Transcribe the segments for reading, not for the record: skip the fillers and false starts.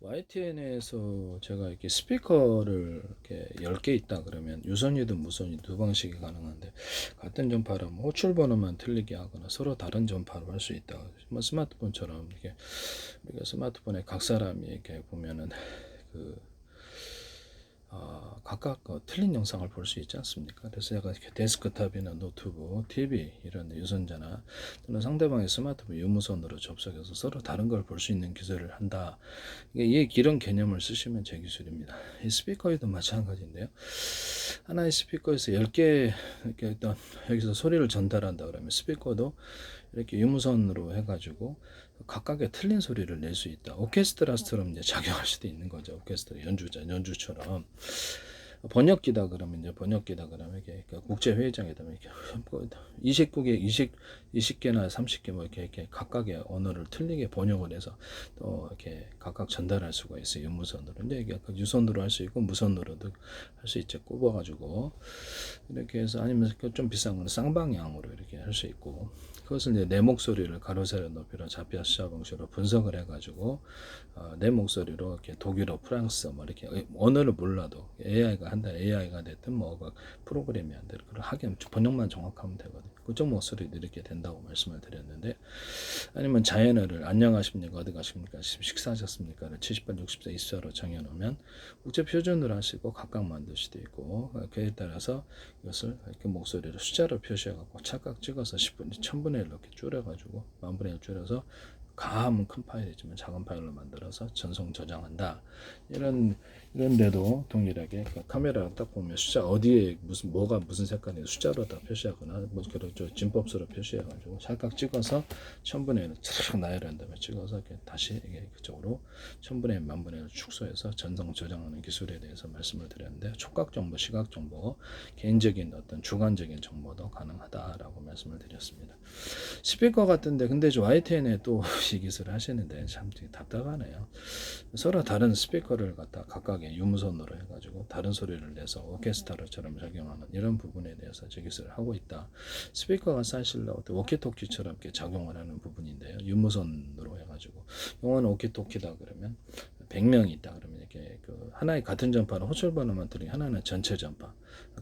YTN에서 제가 이렇게 스피커를 이렇게 10개 있다 그러면 유선이든 무선이 두 방식이 가능한데, 같은 전파라면 호출 번호만 틀리게 하거나 서로 다른 전파로 할 수 있다. 뭐 스마트폰처럼 이렇게 우리가 스마트폰에 각 사람이 이렇게 보면은 그 각각 틀린 영상을 볼 수 있지 않습니까? 그래서 제가 이렇게 데스크탑이나 노트북, TV 이런 유선자나 또는 상대방의 스마트폰 유무선으로 접속해서 서로 다른 걸 볼 수 있는 기술을 한다. 이런 개념을 쓰시면 제 기술입니다. 이 스피커에도 마찬가지인데요. 하나의 스피커에서 10개 이렇게 일단 여기서 소리를 전달한다 그러면 스피커도 이렇게 유무선으로 해가지고 각각의 틀린 소리를 낼 수 있다. 오케스트라처럼 이제 작용할 수도 있는 거죠. 오케스트라 연주처럼. 번역기다 그러면 이제 번역기다 그러면 이렇게 국제 회의장에다 이렇게 20국에 20개나 30개 뭐 이렇게 각각의 언어를 틀리게 번역을 해서 또 이렇게 각각 전달할 수가 있어요. 유무선으로. 근데 이게 유선으로 할 수 있고 무선으로도 할 수 있죠. 꼽아가지고 이렇게 해서, 아니면 좀 비싼 거는 쌍방향으로 이렇게 할 수 있고, 그것을 이제 내 목소리를 가로 세로 높이로 좌표 숫자 방식으로 분석을 해가지고 내 목소리로 이렇게 독일어, 프랑스 뭐 이렇게 언어를 몰라도 AI가 한다, AI가 됐든 뭐 프로그램이 안 되는 그런 하긴 번역만 정확하면 되거든요. 그쪽 목소리도 이렇게 된다고 말씀을 드렸는데, 아니면 자연어를 안녕하십니까, 어디 가십니까, 식사하셨습니까 70번 60세 24로 정해놓으면 국제 표준으로 하시고 각각 만들 수도 있고, 그에 따라서 이것을 이렇게 목소리를 숫자로 표시해갖고 착각 찍어서 10분 1000분의 1 이렇게 줄여가지고 10,000분의 1 줄여서 가함은 큰 파일이지만 작은 파일로 만들어서 전송 저장한다. 이런데도 동일하게 카메라 딱 보면 숫자 어디에 무슨 색깔이 숫자로 다 표시하거나 뭐 그렇죠, 진법수로 표시해가지고 찰칵 찍어서 1000분의 1을 쫙 나열한 다음에 찍어서 이렇게 다시 이게 그쪽으로 1000분의 1, 10,000분의 1을 축소해서 전송 저장하는 기술에 대해서 말씀을 드렸는데, 촉각 정보, 시각 정보, 개인적인 어떤 주관적인 정보도 가능하다라고 말씀을 드렸습니다. 스피커 같은데, 근데 저 YTN에 또 이 기술을 하시는데 참 답답하네요. 서로 다른 스피커를 갖다 각각의 유무선으로 해가지고 다른 소리를 내서 오케스트라처럼 작용하는 이런 부분에 대해서 제 기술을 하고 있다. 스피커가 사실 워키토키처럼 이렇게 작용을 하는 부분인데요. 유무선으로 해가지고 영어는 워키토키다 그러면 100명이 있다 그러면 이렇게 하나의 같은 전파는 호출 번호만 들이 하나는 전체 전파,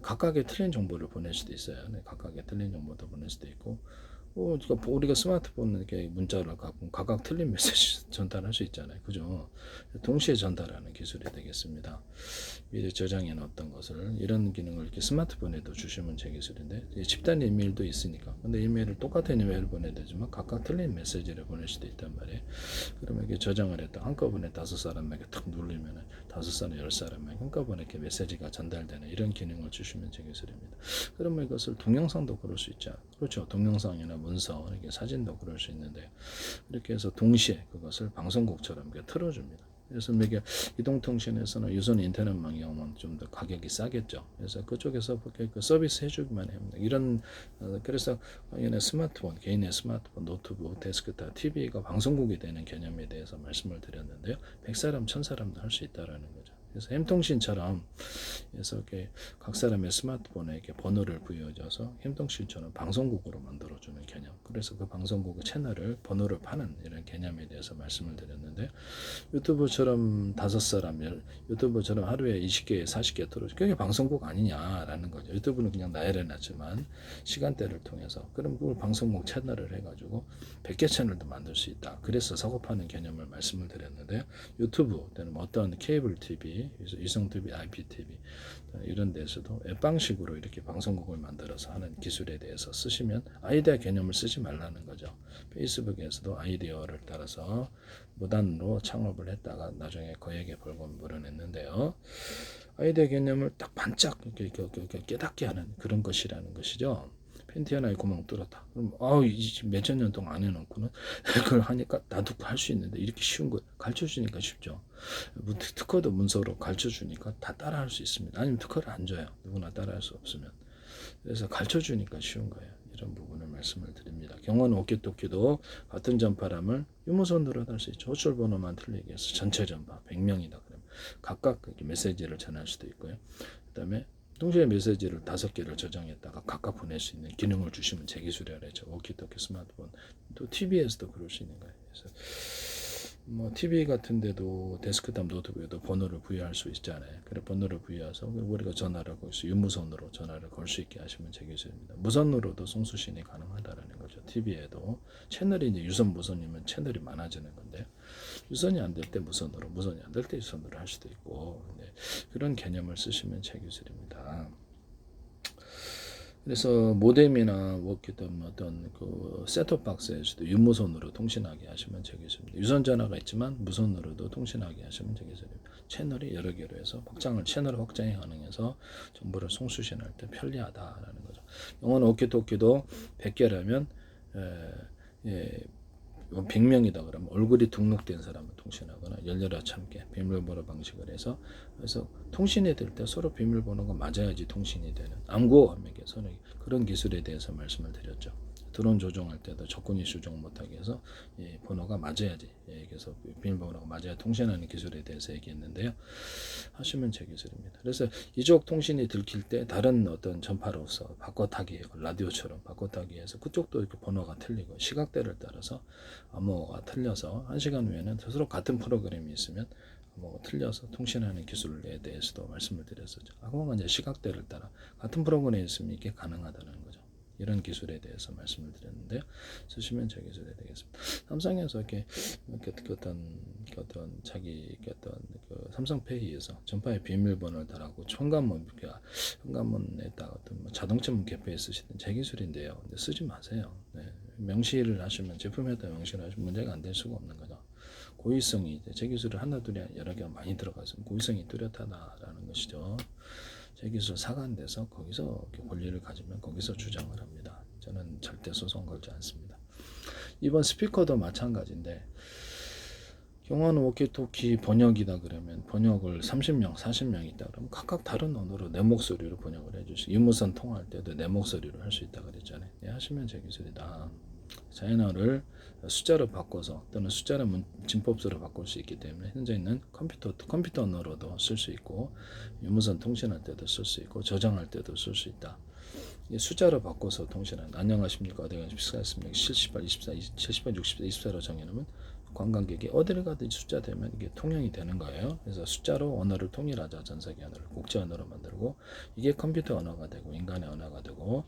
각각의 틀린 정보를 보낼 수도 있어요. 네, 각각의 틀린 정보도 보낼 수도 있고, 우리가 스마트폰 이렇게 문자를 갖고 각각 틀린 메시지 전달할 수 있잖아요. 그죠? 동시에 전달하는 기술이 되겠습니다. 미리 저장해 놨던 것을 이런 기능을 이렇게 스마트폰에도 주시면 제 기술인데, 집단 이메일도 있으니까. 근데 이메일을 똑같은 이메일을 보내야 되지만 각각 틀린 메시지를 보낼 수도 있단 말이에요. 그러면 이렇게 저장을 했다 한꺼번에 5사람에게 탁 누르면 5사람, 10사람에게 한꺼번에 이렇게 메시지가 전달되는 이런 기능을 주시면 제 기술입니다. 그러면 이것을 동영상도 그럴 수 있죠. 그렇죠. 동영상이나 문서, 이렇게 사진도 그럴 수 있는데, 이렇게 해서 동시에 그것을 방송국처럼 이렇게 틀어줍니다. 그래서 이게 이동통신에서는 유선 인터넷망이 오면 좀 더 가격이 싸겠죠. 그래서 그쪽에서 그 서비스 해주기만 합니다. 그래서 스마트폰, 개인의 스마트폰, 노트북, 데스크탑, TV가 방송국이 되는 개념에 대해서 말씀을 드렸는데요. 100사람, 1000사람도 할 수 있다라는 거죠. 그래서 햄통신처럼 해서 이렇게 각 사람의 스마트폰에 이렇게 번호를 부여줘서 햄통신처럼 방송국으로 만들어주는 개념. 그래서 그 방송국의 채널을 번호를 파는 이런 개념에 대해서 말씀을 드렸는데, 유튜브처럼 5사람, 유튜브처럼 하루에 20개, 40개 틀어줘. 그게 방송국 아니냐라는 거죠. 유튜브는 그냥 나열해놨지만 시간대를 통해서, 그럼 그걸 방송국 채널을 해가지고 100개 채널도 만들 수 있다. 그래서 작업하는 개념을 말씀을 드렸는데, 유튜브 또는 어떤 케이블 TV, 위성 TV, IPTV 이런 데서도 앱 방식으로 이렇게 방송국을 만들어서 하는 기술에 대해서 쓰시면, 아이디어 개념을 쓰지 말라는 거죠. 페이스북에서도 아이디어를 따라서 무단으로 창업을 했다가 나중에 거액의 벌금 물어냈는데요. 아이디어 개념을 딱 반짝 이렇게 깨닫게 하는 그런 것이라는 것이죠. 팬티 하나에 구멍 뚫었다. 그럼 몇천 년 동안 안 해놓고는 그걸 하니까 나도 할 수 있는데, 이렇게 쉬운 거 가르쳐 주니까 쉽죠. 특허도 문서로 가르쳐 주니까 다 따라 할 수 있습니다. 아니면 특허를 안 줘요. 누구나 따라 할 수 없으면. 그래서 가르쳐 주니까 쉬운 거예요. 이런 부분을 말씀을 드립니다. 경호는 오키토키도 같은 전파람을 유무선으로 할 수 있죠. 호출 번호만 틀리게 해서 전체 전파 100명이다 그러면 각각 메시지를 전할 수도 있고요. 그다음에 동시에 메시지를 5개를 저장했다가 각각 보낼 수 있는 기능을 주시면 제 기술이라 했죠. 워키토키 스마트폰, 또 TV에서도 그럴 수 있는 거예요. 그래서 뭐 TV 같은 데도 데스크탑 노트북에도 번호를 부여할 수 있잖아요. 그래 번호를 부여해서 우리가 전화를 거기서 유무선으로 전화를 걸 수 있게 하시면 제 기술입니다. 무선으로도 송수신이 가능하다라는 거죠. TV에도 채널이 이제 유선 무선이면 채널이 많아지는 건데 유선이 안 될 때 무선으로, 무선이 안 될 때 유선으로 할 수도 있고 네, 그런 개념을 쓰시면 제 기술입니다. 그래서 모뎀이나 어떤 그 셋톱 박스에서도 유무선으로 통신하게 하시면 되겠습니다. 유선 전화가 있지만 무선으로도 통신하게 하시면 되겠습니다. 채널이 여러 개로 해서 채널 확장이 가능해서 정보를 송수신할 때 편리하다라는 거죠. 영어는 오키토키도 100개라면 예, 100명이다 그러면 얼굴이 등록된 사람을 통신하거나 열려라 참게 비밀번호 방식을 해서 그래서 통신이 될 때 서로 비밀번호가 맞아야지 통신이 되는 암구함에게 서로 그런 기술에 대해서 말씀을 드렸죠. 드론 조종할 때도 적군이 수정 못하게 해서 번호가 맞아야지 그래서 비밀번호가 맞아야 통신하는 기술에 대해서 얘기했는데요. 하시면 제 기술입니다. 그래서 이쪽 통신이 들킬 때 다른 어떤 전파로서 바꿔타기 라디오처럼 바꿔타기해서 그쪽도 이렇게 번호가 틀리고 시각대를 따라서 암호가 틀려서 1시간 후에는 서로 같은 프로그램이 있으면 뭐 틀려서 통신하는 기술에 대해서도 말씀을 드렸었죠. 암호가 이제 시각대를 따라 같은 프로그램이 있으면 이게 가능하다는 거죠. 이런 기술에 대해서 말씀을 드렸는데요. 쓰시면 제 기술이 되겠습니다. 삼성에서 이렇게 어떤 자기 어떤 그 삼성페이에서 전파의 비밀번호를 달하고 현관문에다가 어떤 뭐 자동차문 개폐에 쓰시는 제 기술인데요. 근데 쓰지 마세요. 네. 명시를 하시면 제품에다 명시를 하시면 문제가 안 될 수가 없는 거죠. 고의성이 이제 제 기술을 하나 둘이 여러 개가 많이 들어가 있으면 고의성이 뚜렷하다라는 것이죠. 제 기술 사과돼서 거기서 권리를 가지면 거기서 주장을 합니다. 저는 절대 소송 걸지 않습니다. 이번 스피커도 마찬가지인데 영어는 워키토키 번역이다 그러면 번역을 30명, 40명 있다 그러면 각각 다른 언어로 내 목소리로 번역을 해주시고 유무선 통화할 때도 내 목소리로 할 수 있다 그랬잖아요. 네, 하시면 제 기술이다. 자연어를 숫자로 바꿔서 또는 숫자를 진법수로 바꿀 수 있기 때문에 현재 있는 컴퓨터 언어로도 쓸 수 있고 유무선 통신할 때도 쓸 수 있고 저장할 때도 쓸 수 있다. 숫자로 바꿔서 통신하는 안녕하십니까 어디가 식사했습니까 78, 24, 78, 64, 24로 정해놓으면 관광객이 어디를 가든지 숫자 되면 이게 통용이 되는 거예요. 그래서 숫자로 언어를 통일하자 전세계 언어를 국제 언어로 만들고 이게 컴퓨터 언어가 되고 인간의 언어가 되고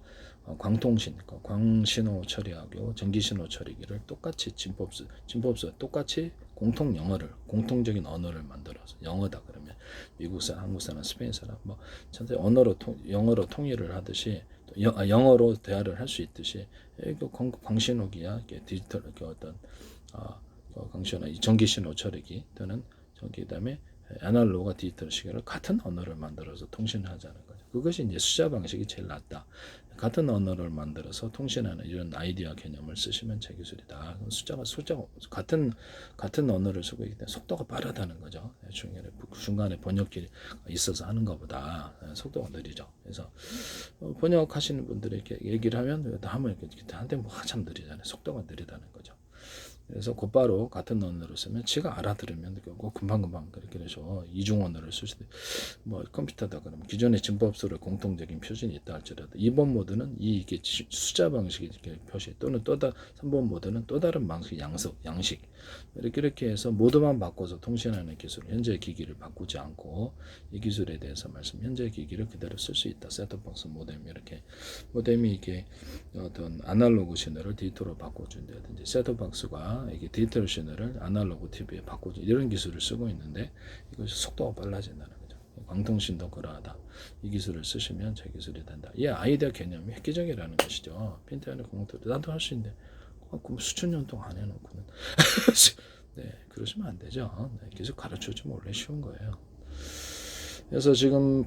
광통신, 광신호 처리하고 전기신호 처리기를 똑같이 진법수 똑같이 공통 영어를 공통적인 언어를 만들어서 영어다 그러면 미국 사람, 한국 사람, 스페인 사람 뭐 전체 영어로 통일을 하듯이 영어로 대화를 할 수 있듯이 광신호기야 디지털 어떤 광신호 전기신호 처리기 또는 그다음에 아날로그와 디지털 시계를 같은 언어를 만들어서 통신을 하자는 거죠. 그것이 이제 숫자 방식이 제일 낫다. 같은 언어를 만들어서 통신하는 이런 아이디어 개념을 쓰시면 제 기술이다. 숫자가 같은 언어를 쓰고 있기 때문에 속도가 빠르다는 거죠. 중간에 번역기 있어서 하는 것보다 속도가 느리죠. 그래서 번역하시는 분들이 이렇게 얘기를 하면 이렇게 한때 뭐 한참 느리잖아요. 속도가 느리다는 거죠. 그래서 곧바로 같은 언어를 쓰면 지가 알아들으면 금방금방 그렇게 해서 이중 언어를 쓸 수도 뭐 컴퓨터다 그러면 기존의 진법수를 공통적인 표준이 있다 할지라도 2번 모드는 이게 숫자 방식이 이렇게 표시 또는 3번 모드는 또 다른 방식 양식 이렇게 해서 모드만 바꿔서 통신하는 기술 현재 기기를 바꾸지 않고 이 기술에 대해서 현재 기기를 그대로 쓸 수 있다. 셋톱박스 모뎀 이렇게 모뎀이 이게 어떤 아날로그 신호를 디지털로 바꿔준다든지 셋톱박스가 이게 디지털 신호를 아날로그 TV에 바꿔줘 이런 기술을 쓰고 있는데 이것이 속도가 빨라진다는 거죠. 광통신도 그러하다. 이 기술을 쓰시면 제 기술이 된다. 이 아이디어 개념이 획기적이라는 것이죠. 핀테어는 공통 나도 할 수 있는데 수천 년 동안 안 해놓고는 네 그러시면 안 되죠. 네, 기술 가르쳐주면 원래 쉬운 거예요. 그래서 지금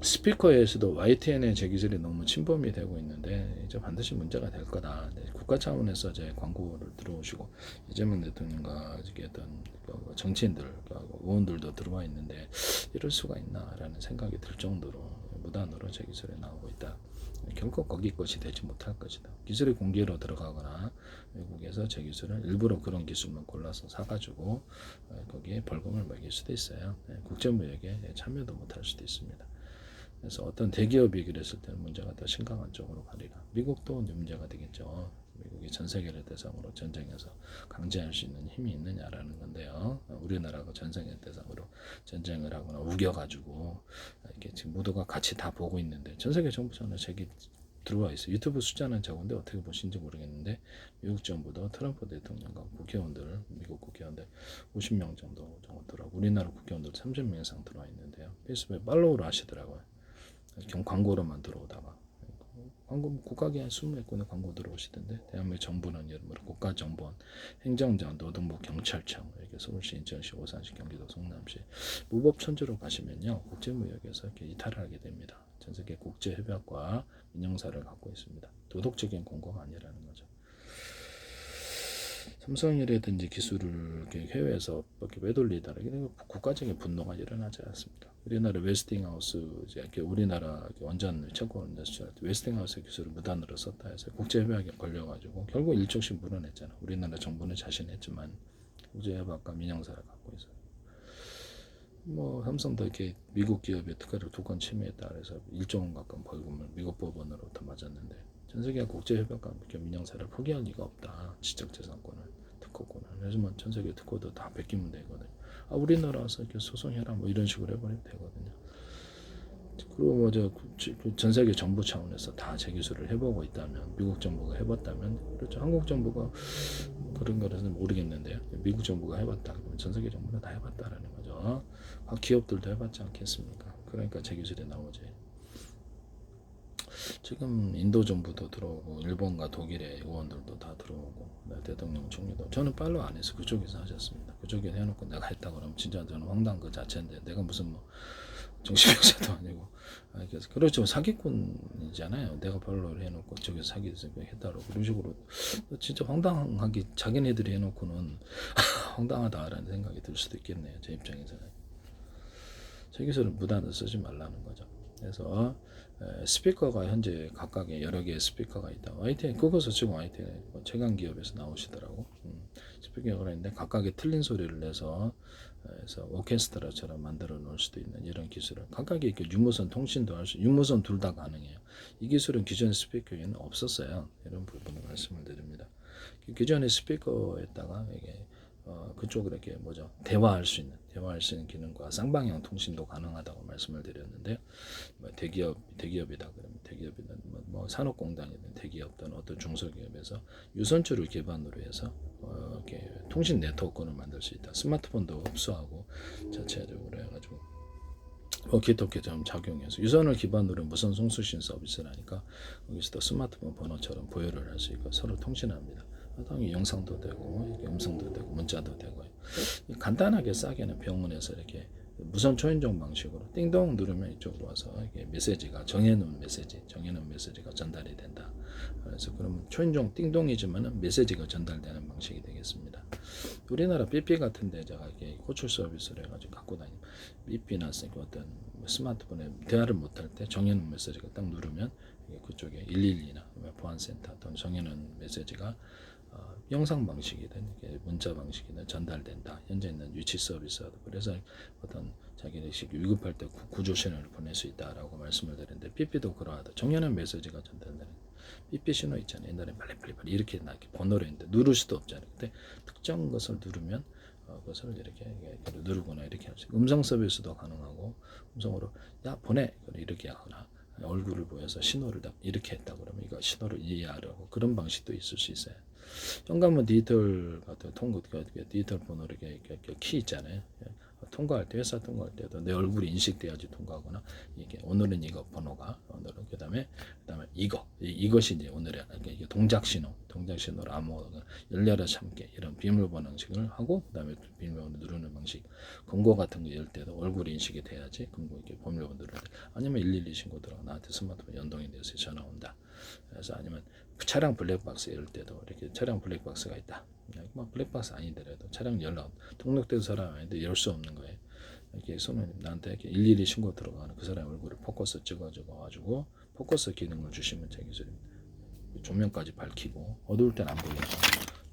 스피커에서도 YTN의 제 기술이 너무 침범이 되고 있는데 이제 반드시 문제가 될 거다. 국가 차원에서 제 광고를 들어오시고 이재명 대통령과 어떤 정치인들, 의원들도 들어와 있는데 이럴 수가 있나라는 생각이 들 정도로 무단으로 제 기술이 나오고 있다. 결코 거기 것이 되지 못할 것이다. 기술이 공개로 들어가거나 외국에서 제 기술을 일부러 그런 기술만 골라서 사가지고 거기에 벌금을 매길 수도 있어요. 국제무역에 참여도 못할 수도 있습니다. 그래서 어떤 대기업이 그랬을 때는 문제가 더 심각한 쪽으로 가리라. 미국도 문제가 되겠죠. 미국이 전 세계를 대상으로 전쟁에서 강제할 수 있는 힘이 있느냐라는 건데요. 우리나라가 전 세계 대상으로 전쟁을 하거나 우겨가지고 이렇게 지금 모두가 같이 다 보고 있는데 전 세계 정부 전에 책이 들어와 있어요. 유튜브 숫자는 적은데 어떻게 보시는지 모르겠는데 미국 정부도 트럼프 대통령과 국회의원들, 미국 국회의원들 50명 정도 들어오고 우리나라 국회의원들 30명 이상 들어와 있는데요. 페이스북에 팔로우를 하시더라고요. 광고로만 들어오다가 광고 국가기관 20몇 군데 광고 들어오시던데 대한민국 정부는 여러분 국가정보원, 행정장, 노동부, 경찰청 이렇게 서울시, 인천시, 오산시, 경기도, 성남시 무법천지로 가시면요 국제무역에서 이렇게 이탈을 하게 됩니다. 전 세계 국제협약과 민영사를 갖고 있습니다. 도덕적인 공고가 아니라는 거죠. 삼성이라든지 기술을 이렇게 해외에서 이렇게 외돌리다 국가적인 분노가 일어나지 않습니까? 우리나라 웨스팅하우스 이렇게 우리나라 원전 채권 웨스팅하우스 기술을 무단으로 썼다 해서 국제협약에 걸려가지고 결국 일종씩 물어냈잖아. 우리나라 정부는 자신했지만 국제협약과 민영사를 갖고 있어요. 뭐 삼성도 이렇게 미국 기업의 특허를 2건 침해했다 그래서 1조 원 가까운 벌금을 미국 법원으로부터 맞았는데 전 세계 국제협약과 민영사를 포기할 리가 없다. 지적재산권을, 특허권을. 그래서 뭐 전 세계 특허도 다 베끼면 되거든요. 아 우리나라 와서 이렇게 소송해라 뭐 이런 식으로 해버리면 되거든요. 그리고 뭐 전 세계 정부 차원에서 다 제 기술을 해보고 있다면 미국 정부가 해봤다면 그렇죠. 한국 정부가 그런 거라서는 모르겠는데요. 미국 정부가 해봤다 그러면 전 세계 정부는 다 해봤다라는 거죠. 기업들도 해봤지 않겠습니까? 그러니까 제 기술이 나오지. 지금 인도 정부도 들어오고 일본과 독일의 의원들도 다 들어오고 대통령 총리도 저는 팔로우 안 해서 그쪽에서 하셨습니다. 그쪽에 해놓고 내가 했다 그러면 진짜 저는 황당한 그 자체인데 내가 무슨 뭐 정신병자도 아니고 그래서 그렇죠. 사기꾼이잖아요. 내가 팔로우를 해놓고 저기서 사기꾼 했다고 그런 식으로 진짜 황당하게 자기네들이 해놓고는 황당하다라는 생각이 들 수도 있겠네요. 제 입장에서는 제 기술을 무단으로 쓰지 말라는 거죠. 그래서 스피커가 현재 각각의 여러 개의 스피커가 있다. YTN 그것을 지금 YTN 최강 기업에서 나오시더라고. 스피커가 있는데 각각의 틀린 소리를 내서 그래서 오케스트라처럼 만들어 놓을 수도 있는 이런 기술을 각각의 이렇게 유무선 통신도 할 수, 유무선 둘 다 가능해요. 이 기술은 기존 스피커에는 없었어요. 이런 부분을 말씀을 드립니다. 기존의 스피커에다가 이게 그쪽으로 이렇게 대화할 수 있는 기능과 쌍방향 통신도 가능하다고 말씀을 드렸는데요. 뭐 대기업이다 그러면 대기업이든 뭐 산업공단이든 대기업든 어떤 중소기업에서 유선줄을 기반으로 해서 이렇게 통신 네트워크를 만들 수 있다. 스마트폰도 흡수하고 자체적으로 해가지고 워키토키처럼 작용해서 유선을 기반으로 무선 송수신 서비스를 하니까 여기서도 스마트폰 번호처럼 보여를 할 수 있고 서로 통신합니다. 당연히 영상도 되고 이렇게 음성도 되고 문자도 되고 간단하게 싸게는 병원에서 이렇게 무선 초인종 방식으로 띵동 누르면 이쪽으로 와서 이게 메시지가 정해놓은 메시지가 전달이 된다. 그래서 그러면 초인종 띵동이지만은 메시지가 전달되는 방식이 되겠습니다. 우리나라 삐삐 같은데 제가 이렇게 호출 서비스를 해가지고 갖고 다니면 삐삐나 어떤 스마트폰에 대화를 못할 때 정해놓은 메시지가 딱 누르면 그쪽에 112나 보안센터 또는 정해놓은 메시지가 영상 방식이든 문자 방식이든 전달된다. 현재 있는 위치 서비스도 그래서 어떤 자기네식 위급할 때 구조 신호를 보낼 수 있다라고 말씀을 드렸는데 삐삐도 그러하다. 정연한 메시지가 전달되는 삐삐 신호 있잖아요. 옛날에 빨리 이렇게 번호를 했는데 누를 수도 없잖아요. 근데 특정 것을 누르면 그것을 이렇게 누르거나 이렇게 할 수 있고 음성 서비스도 가능하고 음성으로 야 보내 이렇게 하거나 얼굴을 보여서 신호를 이렇게 했다 그러면 이거 신호를 이해하려고 그런 방식도 있을 수 있어요. 현관문 디지털 같은 디지털 번호를 이렇게 키 있잖아요. 통과할 때 회사 통과할 때도 내 얼굴이 인식돼야지 통과하거나 이게 오늘은 이거 번호가 오늘은 그다음에 이것이 이제 오늘의 이게 동작 신호를 아무거나 열려라 참게 이런 비밀번호 방식을 하고 그다음에 비밀번호 누르는 방식 금고 같은 거 열 때도 얼굴 인식이 돼야지 금고 이렇게 비밀번호 누를 때 아니면 112 신고 들어가 나한테 스마트폰 연동이 돼서 전화 온다. 그래서 아니면 차량 블랙박스 열 때도 이렇게 차량 블랙박스가 있다. 뭐 블랙박스 아니더라도 차량 연락 등록된 사람 아닌데 열 수 없는 거예요. 이렇게 손을 나한테 이렇게 112 신고 들어가는 그 사람 얼굴을 포커스 찍어주고 가지고 포커스 기능을 주시면 제 기술입니다. 조명까지 밝히고 어두울 땐 안 보이니까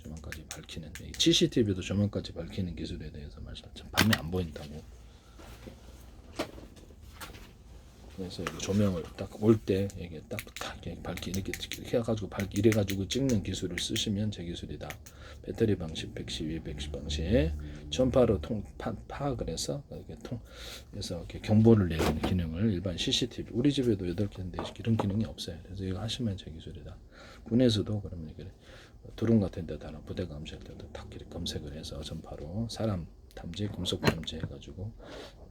조명까지 밝히는 CCTV도 조명까지 밝히는 기술에 대해서 말씀. 밤에 안 보인다고. 그래서 조명을 딱 올 때 이게 딱 밝기 이렇게 해가지고 이래가지고 찍는 기술을 쓰시면 제 기술이다. 배터리 방식 112, 110 방식 전파로 파악을 해서 그래서 이렇게 경보를 내리는 기능을 일반 CCTV 우리 집에도 8개인데 이런 기능이 없어요. 그래서 이거 하시면 제 기술이다. 군에서도 그러면 이게 드론 같은 데다가 부대 감시할 때도 딱 이렇게 검색을 해서 전파로 사람 탐지, 금속 탐지 해가지고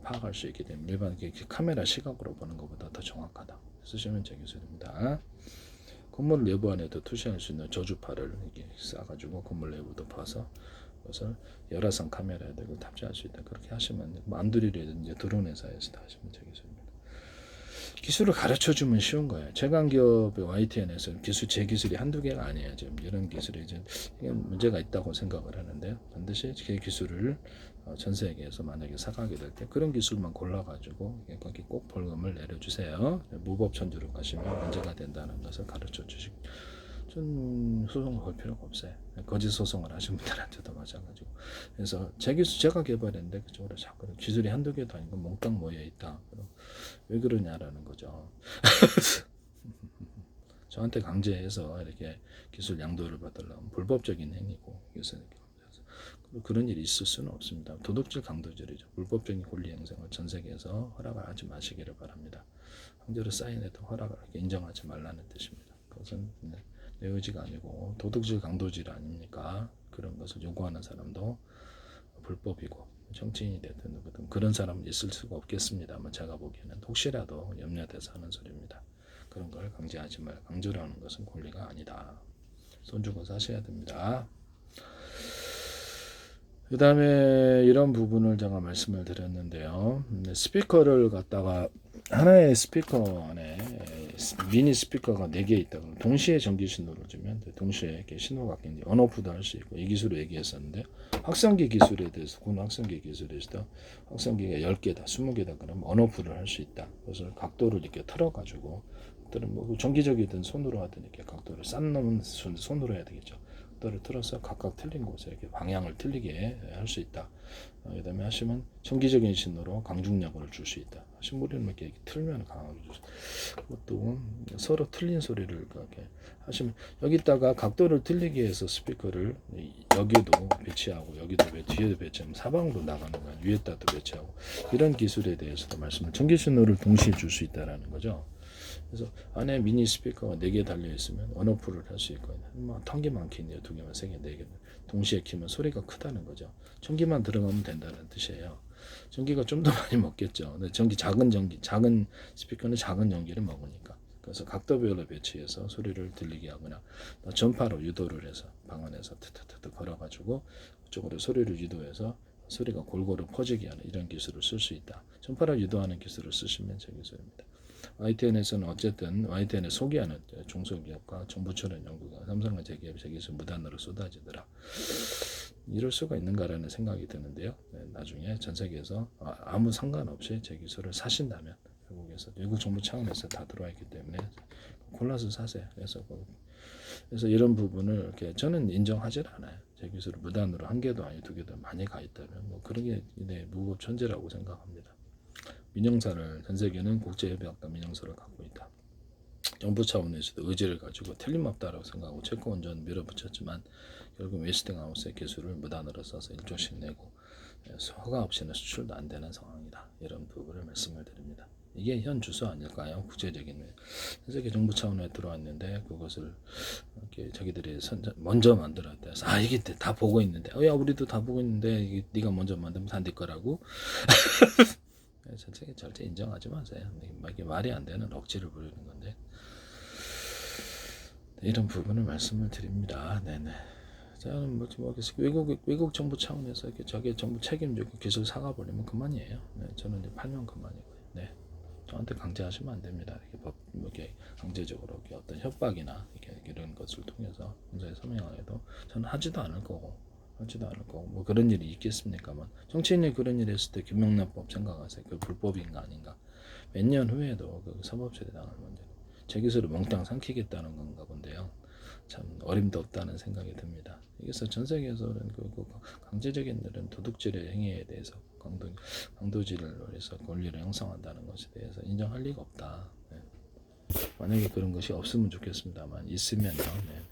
파악할 수 있기 때문에 일반 카메라 시각으로 보는 것보다 더 정확하다. 쓰시면 제 기술입니다. 건물 내부 안에도 투시할 수 있는 저주파를 이렇게 쏴가지고 건물 내부도 봐서 그것을 열화상 카메라에도 이걸 탑재할 수 있다. 그렇게 하시면 만두리라든지 드론 회사에서 다 하시면 제 기술입니다. 기술을 가르쳐주면 쉬운 거예요. 최강기업의 YTN에서 제 기술이 한두 개가 아니에요. 지금 이런 기술이 이제 문제가 있다고 생각을 하는데요. 반드시 제 기술을 전 세계에서 만약에 사가게 될 때 그런 기술만 골라가지고 거기 꼭 벌금을 내려주세요. 무법천주로 가시면 문제가 된다는 것을 가르쳐 주시고 전 소송을 걸 필요가 없어요. 거짓 소송을 하신 분들한테도 마찬가지고. 그래서 제 기술 제가 개발했는데 그쪽으로 자꾸 기술이 한두 개도 아니고 몽땅 모여 있다. 왜 그러냐라는 거죠. 저한테 강제해서 이렇게 기술 양도를 받으려면 불법적인 행위고 그래서 그런 일이 있을 수는 없습니다. 도덕질 강도질이죠. 불법적인 권리 행사를 전 세계에서 허락을 하지 마시기를 바랍니다. 강제로 사인해도 허락을 인정하지 말라는 뜻입니다. 그것은 내 의지가 아니고 도덕질 강도질 아닙니까? 그런 것을 요구하는 사람도 불법이고 정치인이 됐든 누구든 그런 사람은 있을 수가 없겠습니다만 제가 보기에는 혹시라도 염려돼서 하는 소리입니다. 그런 걸 강제하지 말. 강제로 하는 것은 권리가 아니다. 손 주고 사셔야 됩니다. 그 다음에 이런 부분을 제가 말씀을 드렸는데요. 스피커를 갖다가 하나의 스피커 안에 미니 스피커가 4개 있다. 동시에 전기 신호를 주면 동시에 이렇게 신호가 끊기 언오프도 할 수 있고 이 기술을 얘기했었는데 확성기 기술에 대해서 군 확성기 기술에서도 확성기가 10개다, 20개다 그러면 언오프를 할 수 있다. 그래서 각도를 이렇게 틀어가지고 뭐 전기적이든 손으로 하든 이렇게 각도를 싼 놈은 손으로 해야 되겠죠. 각도를 틀어서 각각 틀린 곳에 이렇게 방향을 틀리게 할 수 있다. 그다음에 하시면 전기적인 신호로 강중력을 줄 수 있다. 하시면 우리는 이렇게 틀면 강하게 줄 수 있다. 그것도 서로 틀린 소리를 그렇게 하시면 여기다가 각도를 틀리게 해서 스피커를 여기도 배치하고 여기도 뒤에도 배치하면 사방으로 나가는 거야. 위에다도 배치하고 이런 기술에 대해서도 말씀을 전기 신호를 동시에 줄 수 있다라는 거죠. 그래서 안에 미니 스피커가 4개 달려 있으면 언오프를 할 수 있고 뭐 한 개만 키네요. 2개만 3개 4개 동시에 키면 소리가 크다는 거죠. 전기만 들어가면 된다는 뜻이에요. 전기가 좀 더 많이 먹겠죠. 근데 작은 스피커는 작은 전기를 먹으니까. 그래서 각도별로 배치해서 소리를 들리게 하거나 전파로 유도를 해서 방 안에서 트트트 걸어가지고 그쪽으로 소리를 유도해서 소리가 골고루 퍼지게 하는 이런 기술을 쓸 수 있다. 전파를 유도하는 기술을 쓰시면 제 기술입니다. YTN에서는 어쨌든 YTN을 소개하는 중소기업과 정부처럼 연구가 삼성과 제기업 세계에서 무단으로 쏟아지더라. 이럴 수가 있는가라는 생각이 드는데요. 나중에 전 세계에서 아무 상관없이 제 기술을 사신다면 외국 정부 차원에서 다 들어와 있기 때문에 골라서 사세요. 그래서 이런 부분을 이렇게 저는 인정하지 않아요. 제 기술을 무단으로 1개도 아니고 2개도 많이 가 있다면 뭐 그런 게 무법 천재라고 생각합니다. 민영사를 전 세계는 국제협약과 민영사를 갖고 있다. 정부 차원에서도 의지를 가지고 틀림없다라고 생각하고 채권운전 밀어붙였지만 결국 웨스팅하우스의 기술을 무단으로 써서 1조씩 내고 허가 없이는 수출도 안 되는 상황이다. 이런 부분을 말씀을 드립니다. 이게 현 주소 아닐까요? 국제적인 세계 정부 차원에 들어왔는데 그것을 이렇게 자기들이 먼저 만들었대. 이게 다 보고 있는데, 야 우리도 다 보고 있는데 이게 네가 먼저 만들면 다 네 거라고. 절대 인정하지 마세요. 이게 말이 안 되는 억지를 부리는 건데 이런 부분을 말씀을 드립니다. 네네. 저는 외국 정부 차원에서 이렇게 저게 정부 책임지고 기술 사가 버리면 그만이에요. 네, 저는 이제 팔면 그만이고요. 네, 저한테 강제하시면 안 됩니다. 이렇게 강제적으로 이렇게 어떤 협박이나 이런 것을 통해서 문제에 서명하게도 저는 하지도 않을 거고 뭐 그런 일이 있겠습니까만 정치인이 그런 일 했을 때 김영란법 생각하세요. 그 불법인가 아닌가. 몇 년 후에도 그 사법처리 당할 문제. 제 기술을 몽땅 삼키겠다는 건가 본데요. 참 어림도 없다는 생각이 듭니다. 그래서 전 세계에서 그 강제적인 이런 도둑질의 행위에 대해서 강도질을 해서 권리를 형성한다는 것에 대해서 인정할 리가 없다. 네. 만약에 그런 것이 없으면 좋겠습니다만 있으면요. 네.